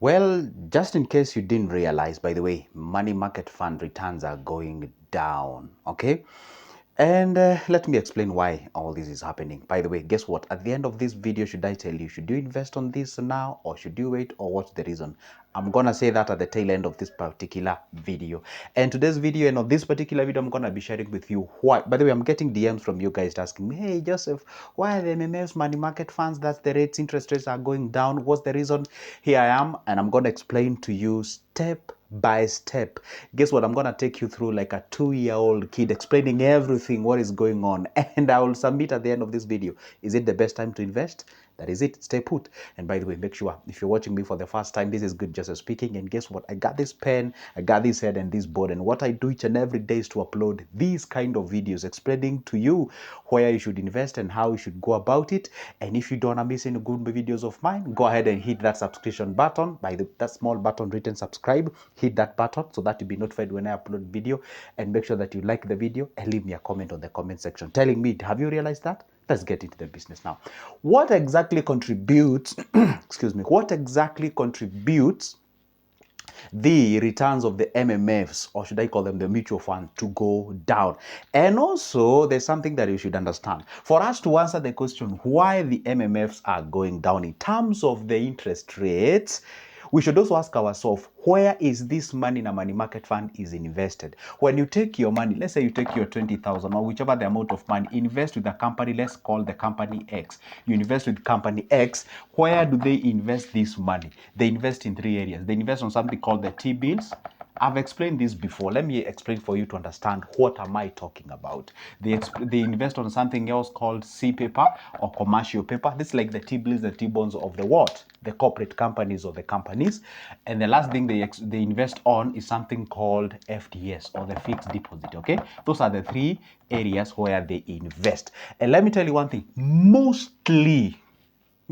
Well, just in case you didn't realize, by the way, money market fund returns are going down, okay? And let me explain why all this is happening. By the way, guess what? At the end of this video, should I tell you, should you invest on this now or should you wait, or what's the reason? I'm going to say that at the tail end of this particular video. And today's video, and on this particular video, I'm going to be sharing with you why. By the way, I'm getting DMs from you guys asking me, hey, Joseph, why are the MMFs money market funds, that's the rates, interest rates are going down? What's the reason? Here I am, and I'm going to explain to you step by step. Guess what? I'm gonna take you through like a 2-year-old kid, explaining everything what is going on, and I will submit at the end of this video. Is it the best time to invest? That is it. Stay put. And by the way, make sure if you're watching me for the first time, this is Good Joseph speaking. And guess what? I got this pen, I got this head and this board. And what I do each and every day is to upload these kind of videos explaining to you where you should invest and how you should go about it. And if you don't want to miss any good videos of mine, go ahead and hit that subscription button that small button written subscribe. Hit that button so that you'll be notified when I upload video. And make sure that you like the video and leave me a comment on the comment section telling me, have you realized that? Let's get into the business now. What exactly contributes, excuse me, what exactly contributes the returns of the MMFs, or should I call them the mutual fund, to go down? And also, there's something that you should understand. For us to answer the question why the MMFs are going down in terms of the interest rates, we should also ask ourselves, where is this money in a money market fund is invested? When you take your money, let's say you take your 20,000 or whichever the amount of money, invest with a company, let's call the company X. You invest with company X. Where do they invest this money? They invest in 3 areas. They invest on something called the T-bills. I've explained this before. Let me explain for you to understand what am I talking about. They invest on something else called C paper or commercial paper. This is like the T-bills, the T-bonds of the what? The corporate companies or the companies. And the last thing they invest on is something called FDS or the fixed deposit, okay? Those are the 3 areas where they invest. And let me tell you one thing, mostly,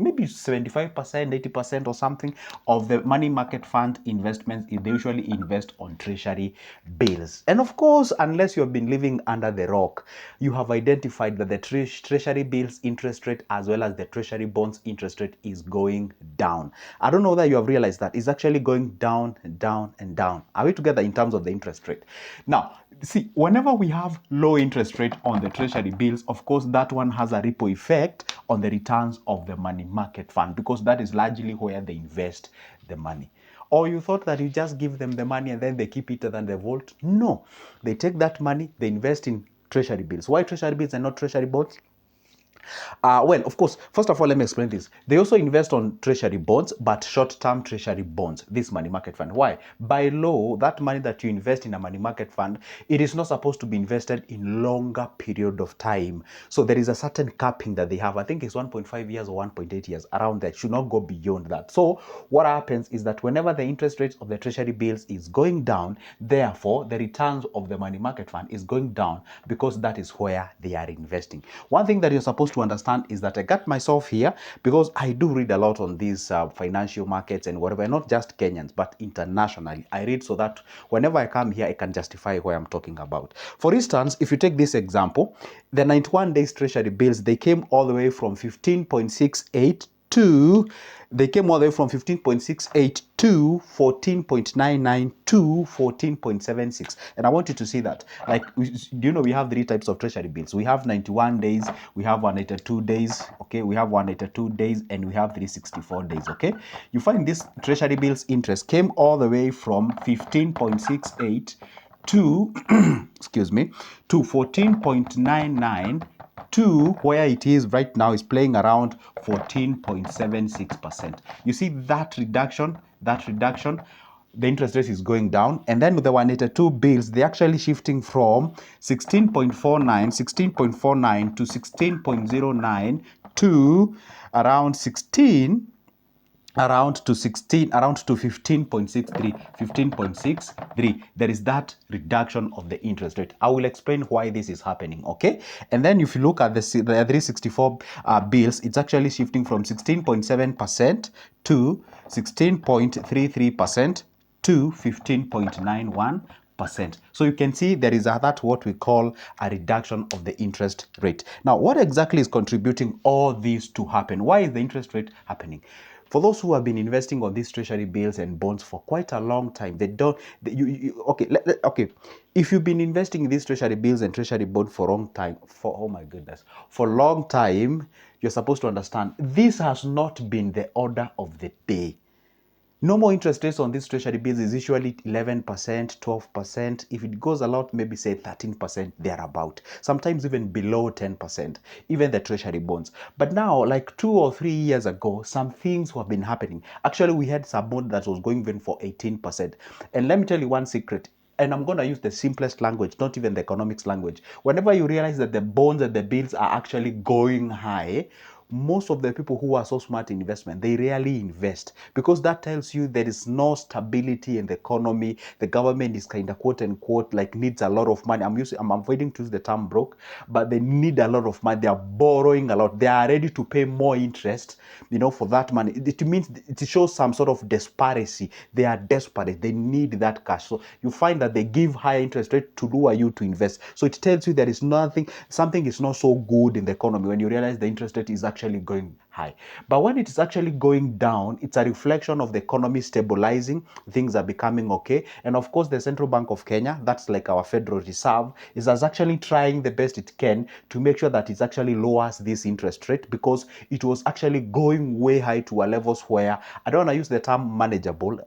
maybe 75%, 80% or something of the money market fund investments, they usually invest on treasury bills. And of course, unless you have been living under the rock, you have identified that the treasury bills interest rate as well as the treasury bonds interest rate is going down. I don't know whether you have realized that it's actually going down, down, and down. Are we together in terms of the interest rate? Now, see, whenever we have low interest rate on the treasury bills, of course, that one has a ripple effect on the returns of the money market fund, because that is largely where they invest the money. Or you thought that you just give them the money and then they keep it and they vault? No, they take that money, they invest in treasury bills. Why treasury bills and not treasury bonds? Well, of course, first of all, let me explain this. They also invest on treasury bonds, but short-term treasury bonds, this money market fund. Why? By law, that money that you invest in a money market fund, it is not supposed to be invested in longer period of time. So there is a certain capping that they have. I think it's 1.5 years or 1.8 years, around that. Should not go beyond that. So what happens is that whenever the interest rates of the treasury bills is going down, therefore, the returns of the money market fund is going down, because that is where they are investing. One thing that you're supposed to understand is that I got myself here because I do read a lot on these financial markets and whatever, not just Kenyans, but internationally. I read so that whenever I come here, I can justify what I'm talking about. For instance, if you take this example, the 91 days treasury bills, they came all the way from 15.68 to, they came all the way from 15.68 to 14.99 to 14.76. And I want you to see that. Like, do you know we have 3 types of treasury bills? We have 91 days, we have 182 days, okay? We have 182 days, and we have 364 days, okay? You find this treasury bills interest came all the way from 15.68 to, excuse me, to 14.99 to where it is right now is playing around 14.76%. You see that reduction, the interest rate is going down. And then with the 182 bills, they're actually shifting from 16.49 to 16.09 to around 16, around to 15.63. There is that reduction of the interest rate. I will explain why this is happening, okay? And then if you look at the 364 bills, it's actually shifting from 16.7% to 16.33% to 15.91%. So you can see there is that what we call a reduction of the interest rate. Now, what exactly is contributing all these to happen? Why is the interest rate happening? For those who have been investing on these treasury bills and bonds for quite a long time, they don't. Okay, okay. If you've been investing in these treasury bills and treasury bonds for a long time, oh my goodness, for a long time, you're supposed to understand this has not been the order of the day. Normal interest rates on these treasury bills is usually 11%, 12%. If it goes a lot, maybe say 13% thereabout. Sometimes even below 10%, even the treasury bonds. But now, like 2 or 3 years ago, some things have been happening. Actually, we had some bond that was going even for 18%. And let me tell you one secret. And I'm going to use the simplest language, not even the economics language. Whenever you realize that the bonds and the bills are actually going high, most of the people who are so smart in investment, they rarely invest, because that tells you there is no stability in the economy. The government is kind of quote unquote like needs a lot of money. I'm avoiding to use the term broke, but they need a lot of money. They are borrowing a lot. They are ready to pay more interest, for that money. It means it shows some sort of desperation. They are desperate. They need that cash. So you find that they give higher interest rate to lure you to invest. So it tells you there is something is not so good in the economy when you realize the interest rate is actually going high. But when it is actually going down, it's a reflection of the economy stabilizing. Things are becoming okay. And of course, the Central Bank of Kenya, that's like our Federal Reserve, is actually trying the best it can to make sure that it actually lowers this interest rate, because it was actually going way high to a levels where I don't want to use the term manageable,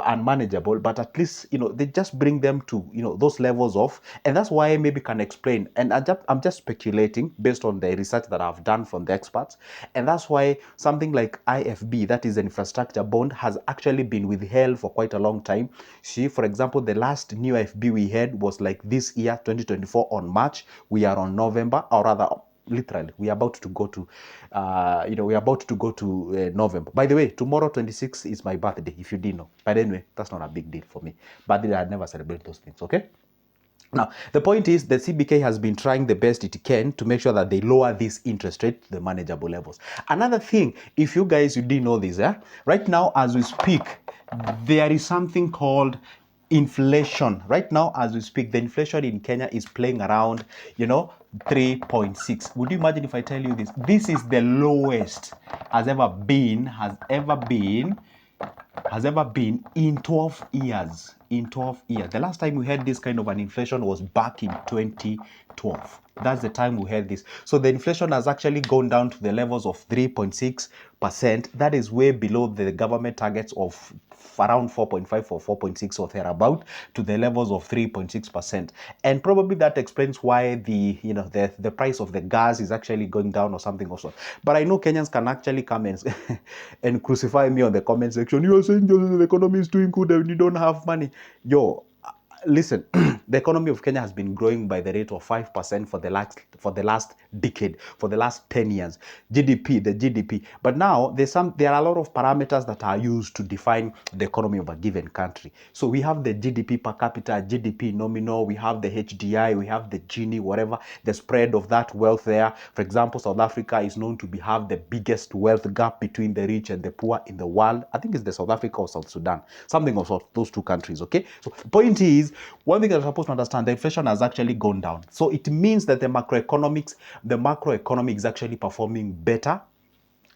unmanageable, but at least, they just bring them to, those levels of, and that's why I maybe can explain. And I'm just speculating based on the research that I've done from the experts. And that's why something like IFB, that is an infrastructure bond, has actually been withheld for quite a long time. See, for example, the last new IFB we had was like this year, 2024, on March. We are on November, or rather, literally, we are about to go to, November. By the way, tomorrow, 26th, is my birthday, if you didn't know. But anyway, that's not a big deal for me. But I never celebrate those things, okay? Now, the point is the CBK has been trying the best it can to make sure that they lower this interest rate to the manageable levels. Another thing, if you didn't know this, right now as we speak, there is something called inflation. Right now as we speak, the inflation in Kenya is playing around, 3.6. Would you imagine if I tell you this? This is the lowest has ever been in 12 years. In 12 years. The last time we had this kind of an inflation was back in 2012. That's the time we had this. So the inflation has actually gone down to the levels of 3.6%. That is way below the government targets of around 4.5 or 4.6 or thereabout, to the levels of 3.6%. And probably that explains why the price of the gas is actually going down or something also. But I know Kenyans can actually come and crucify me on the comment section. You are saying the economy is doing good and you don't have money. Listen, the economy of Kenya has been growing by the rate of 5% for the last decade, for the last 10 years. The GDP. But now there are a lot of parameters that are used to define the economy of a given country. So we have the GDP per capita, GDP nominal, we have the HDI, we have the Gini, whatever, the spread of that wealth there. For example, South Africa is known to have the biggest wealth gap between the rich and the poor in the world. I think it's the South Africa or South Sudan, something of those two countries, okay? So the point is, one thing that you're supposed to understand, the inflation has actually gone down. So it means that the macroeconomy is actually performing better.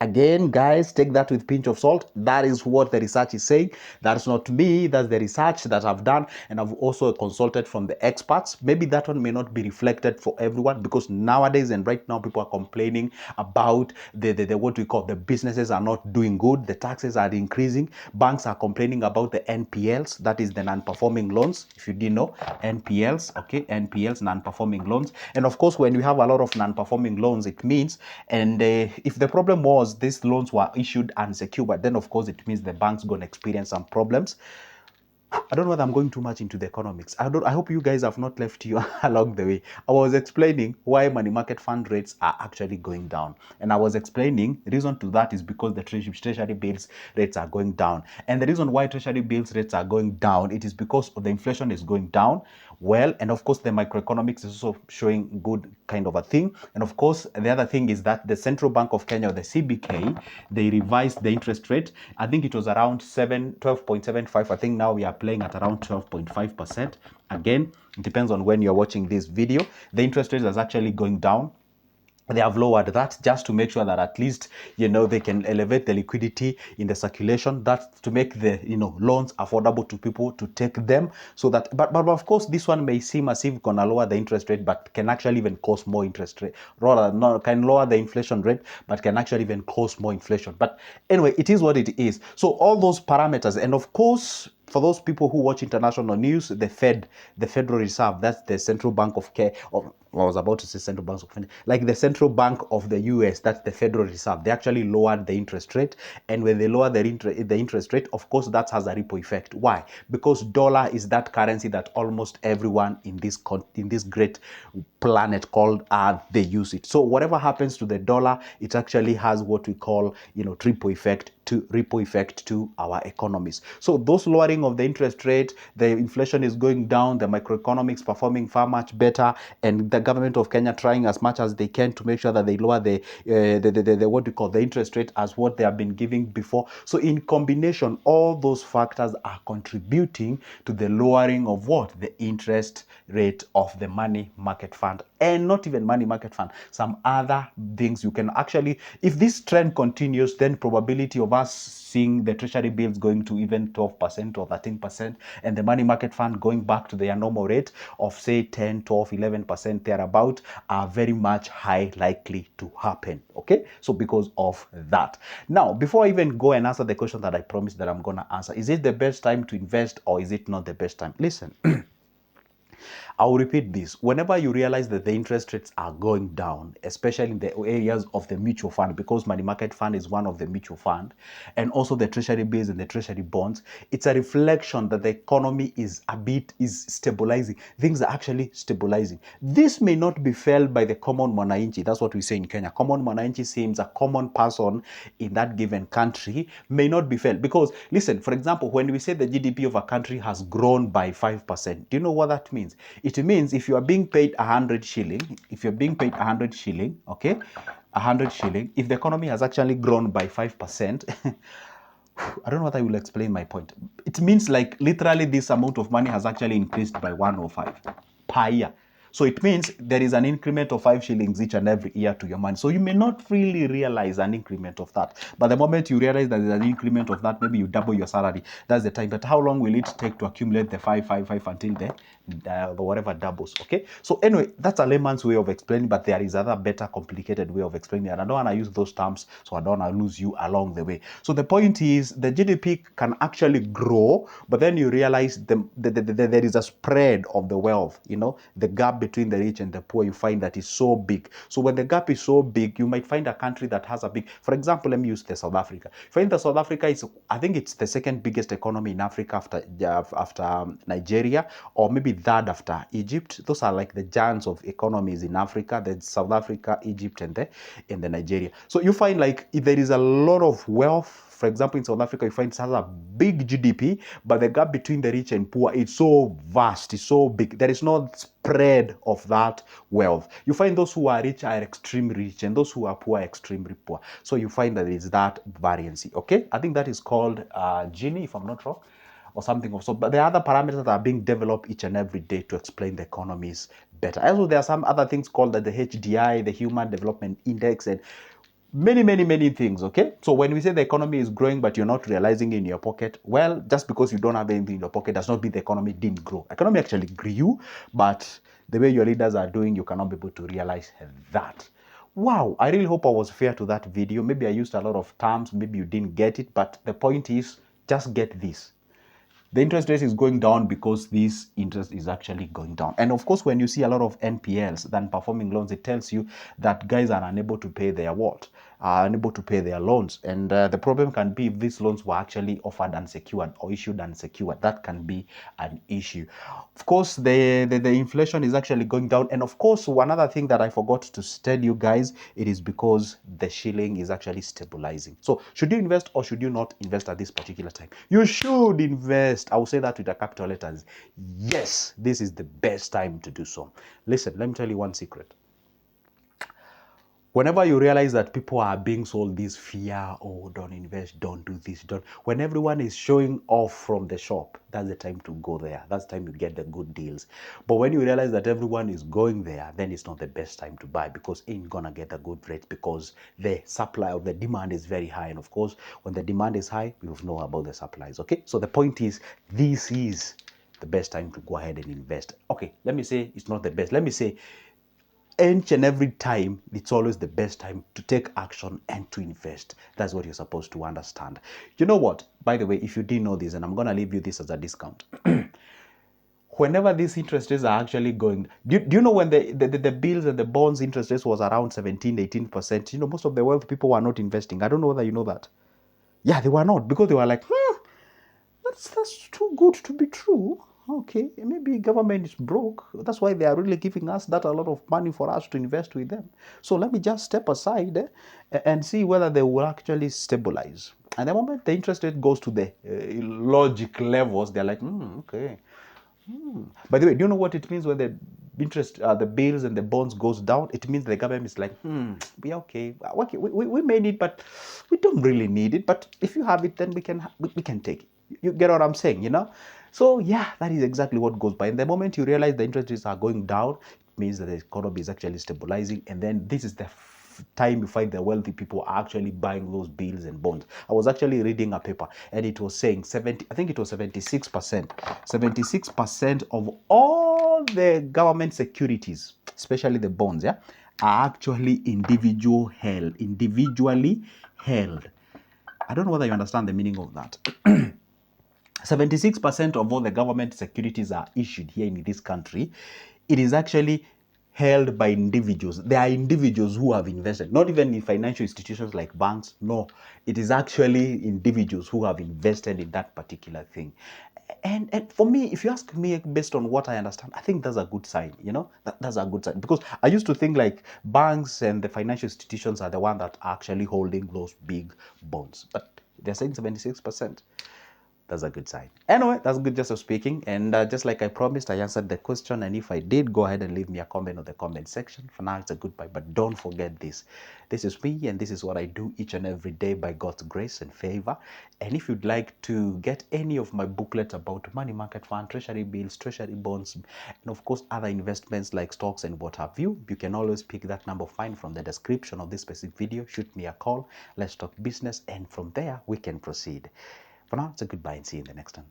Again, guys, take that with a pinch of salt. That is what the research is saying. That's not me. That's the research that I've done. And I've also consulted from the experts. Maybe that one may not be reflected for everyone, because nowadays and right now people are complaining about the what we call the businesses are not doing good. The taxes are increasing. Banks are complaining about the NPLs. That is the non-performing loans. If you didn't know, NPLs, okay? NPLs, non-performing loans. And of course, when you have a lot of non-performing loans, it means, and if the problem was these loans were issued unsecured, then of course it means the bank's going to experience some problems. I don't know whether I'm going too much into the economics. I hope you guys have not left you along the way. I was explaining why money market fund rates are actually going down. And I was explaining the reason to that is because the treasury bills rates are going down. And the reason why treasury bills rates are going down, it is because the inflation is going down. Well, and of course the microeconomics is also showing good kind of a thing. And of course the other thing is that the Central Bank of Kenya, or the CBK, they revised the interest rate. I think it was around 12.75. I think now we are playing at around 12.5%. Again, it depends on when you're watching this video. The interest rate is actually going down. they have lowered that just to make sure that at least, they can elevate the liquidity in the circulation, that's to make the, loans affordable to people to take them, so that, but of course this one may seem as if gonna lower the interest rate, but can actually even cause more interest rate, rather not can lower the inflation rate, but can actually even cause more inflation. But anyway, it is what it is. So all those parameters, and of course, for those people who watch international news, the Federal Reserve, that's the central bank of care, or I was about to say central banks of, like the central bank of the US, that's the Federal Reserve. They actually lowered the interest rate, and when they lower the interest rate, of course, that has a ripple effect. Why? Because dollar is that currency that almost everyone in this great planet called Earth, they use it. So whatever happens to the dollar, it actually has what we call, ripple effect to our economies. So those lowering of the interest rate, the inflation is going down, the microeconomics performing far much better, and the government of Kenya trying as much as they can to make sure that they lower the what we call the interest rate as what they have been giving before. So in combination, all those factors are contributing to the lowering of what? The interest rate of the money market fund. And not even money market fund, some other things you can actually, if this trend continues, then probability of us seeing the treasury bills going to even 12% or 13%, and the money market fund going back to their normal rate of say 10, 12, 11% thereabout, are very much high likely to happen. Okay, so because of that. Now, before I even go and answer the question that I promised that I'm gonna answer, is it the best time to invest or is it not the best time? Listen. I'll repeat this. Whenever you realize that the interest rates are going down, especially in the areas of the mutual fund, because money market fund is one of the mutual fund, and also the treasury bills and the treasury bonds, it's a reflection that the economy is stabilizing. Things are actually stabilizing. This may not be felt by the common mwananchi. That's what we say in Kenya. Common mwananchi seems a common person in that given country may not be felt. Because listen, for example, when we say the GDP of a country has grown by 5%, do you know what that means? It means if you are being paid 100 shilling, okay, 100 shilling, if the economy has actually grown by 5%, I don't know what I will explain my point. It means like literally this amount of money has actually increased by 105 per year. So it means there is an increment of 5 shillings each and every year to your money. So you may not really realize an increment of that. But the moment you realize that there's an increment of that, maybe you double your salary. That's the time. But how long will it take to accumulate the 5 until the whatever doubles? Okay. So anyway, that's a layman's way of explaining, but there is other better complicated way of explaining it. And I don't want to use those terms, so I don't want to lose you along the way. So the point is the GDP can actually grow, but then you realize there is a spread of the wealth, the gap between the rich and the poor, you find that is so big. So when the gap is so big, you might find a country that has a big, for example, let me use the South Africa. Find that South Africa is, I think it's the second biggest economy in Africa after Nigeria, or maybe third after Egypt. Those are like the giants of economies in Africa, the South Africa, Egypt, and the Nigeria. So you find like if there is a lot of wealth. For example, in South Africa, you find it has a big GDP, but the gap between the rich and poor is so vast, it's so big. There is no spread of that wealth. You find those who are rich are extremely rich, and those who are poor are extremely poor. So you find that it's that variance. Okay, I think that is called Gini, if I'm not wrong, or something of so. But there are other parameters that are being developed each and every day to explain the economies better. Also, there are some other things called the HDI, the Human Development Index, and many things. Okay, so when we say the economy is growing but you're not realizing in your pocket, well, just because you don't have anything in your pocket does not mean the economy didn't grow. Economy actually grew, but the way your leaders are doing, you cannot be able to realize that. Wow, I really hope I was fair to that video. Maybe I used a lot of terms, maybe you didn't get it, but the point is just get this. The interest rate is going down because this interest is actually going down. And of course, when you see a lot of NPLs, non-performing loans, it tells you that guys are unable to pay their what? Are unable to pay their loans. And the problem can be if these loans were actually offered unsecured or issued unsecured. That can be an issue. Of course, the inflation is actually going down. And of course, one other thing that I forgot to tell you guys, it is because the shilling is actually stabilizing. So should you invest or should you not invest at this particular time? You should invest. I will say that with the capital letters. Yes, this is the best time to do so. Listen, let me tell you one secret. Whenever you realize that people are being sold this fear, oh, don't invest, don't do this, don't. When everyone is showing off from the shop, that's the time to go there. That's the time you get the good deals. But when you realize that everyone is going there, then it's not the best time to buy, because you ain't gonna get a good rate, because the supply of the demand is very high. And of course, when the demand is high, we know about the supplies. Okay, so the point is, this is the best time to go ahead and invest. Okay, let me say it's not the best. Let me say each and every time, it's always the best time to take action and to invest. That's what you're supposed to understand. You know what? By the way, if you didn't know this, and I'm going to leave you this as a discount. Whenever these interest rates are actually going, do you know when the bills and the bonds interest rates was around 17, 18%, most of the wealthy people were not investing. I don't know whether you know that. Yeah, they were not, because they were like, that's too good to be true. Okay, maybe government is broke. That's why they are really giving us that a lot of money for us to invest with them. So let me just step aside and see whether they will actually stabilize. And the moment the interest rate goes to the logic levels, they're like, okay. By the way, do you know what it means when the interest, the bills and the bonds goes down? It means the government is like, we are okay. We may need, but we don't really need it. But if you have it, then we can take it. You get what I'm saying, So yeah, that is exactly what goes by. And the moment you realize the interest rates are going down, it means that the economy is actually stabilizing. And then this is the time you find the wealthy people are actually buying those bills and bonds. I was actually reading a paper, and it was saying 70, I think it was 76%. 76% of all the government securities, especially the bonds, yeah, are actually individually held. I don't know whether you understand the meaning of that. 76% of all the government securities are issued here in this country. It is actually held by individuals. There are individuals who have invested, not even in financial institutions like banks. No, it is actually individuals who have invested in that particular thing. And for me, if you ask me, based on what I understand, I think that's a good sign. That's a good sign, because I used to think like banks and the financial institutions are the one that are actually holding those big bonds, but they're saying 76%. That's a good sign. Anyway, that's good just of speaking. And just like I promised, I answered the question. And if I did, go ahead and leave me a comment on the comment section. For now, it's a goodbye. But don't forget this. This is me, and this is what I do each and every day by God's grace and favor. And if you'd like to get any of my booklets about money market fund, treasury bills, treasury bonds, and of course, other investments like stocks and what have you, you can always pick that number of mine from the description of this specific video. Shoot me a call. Let's talk business. And from there, we can proceed. For now, it's a goodbye, and see you in the next one.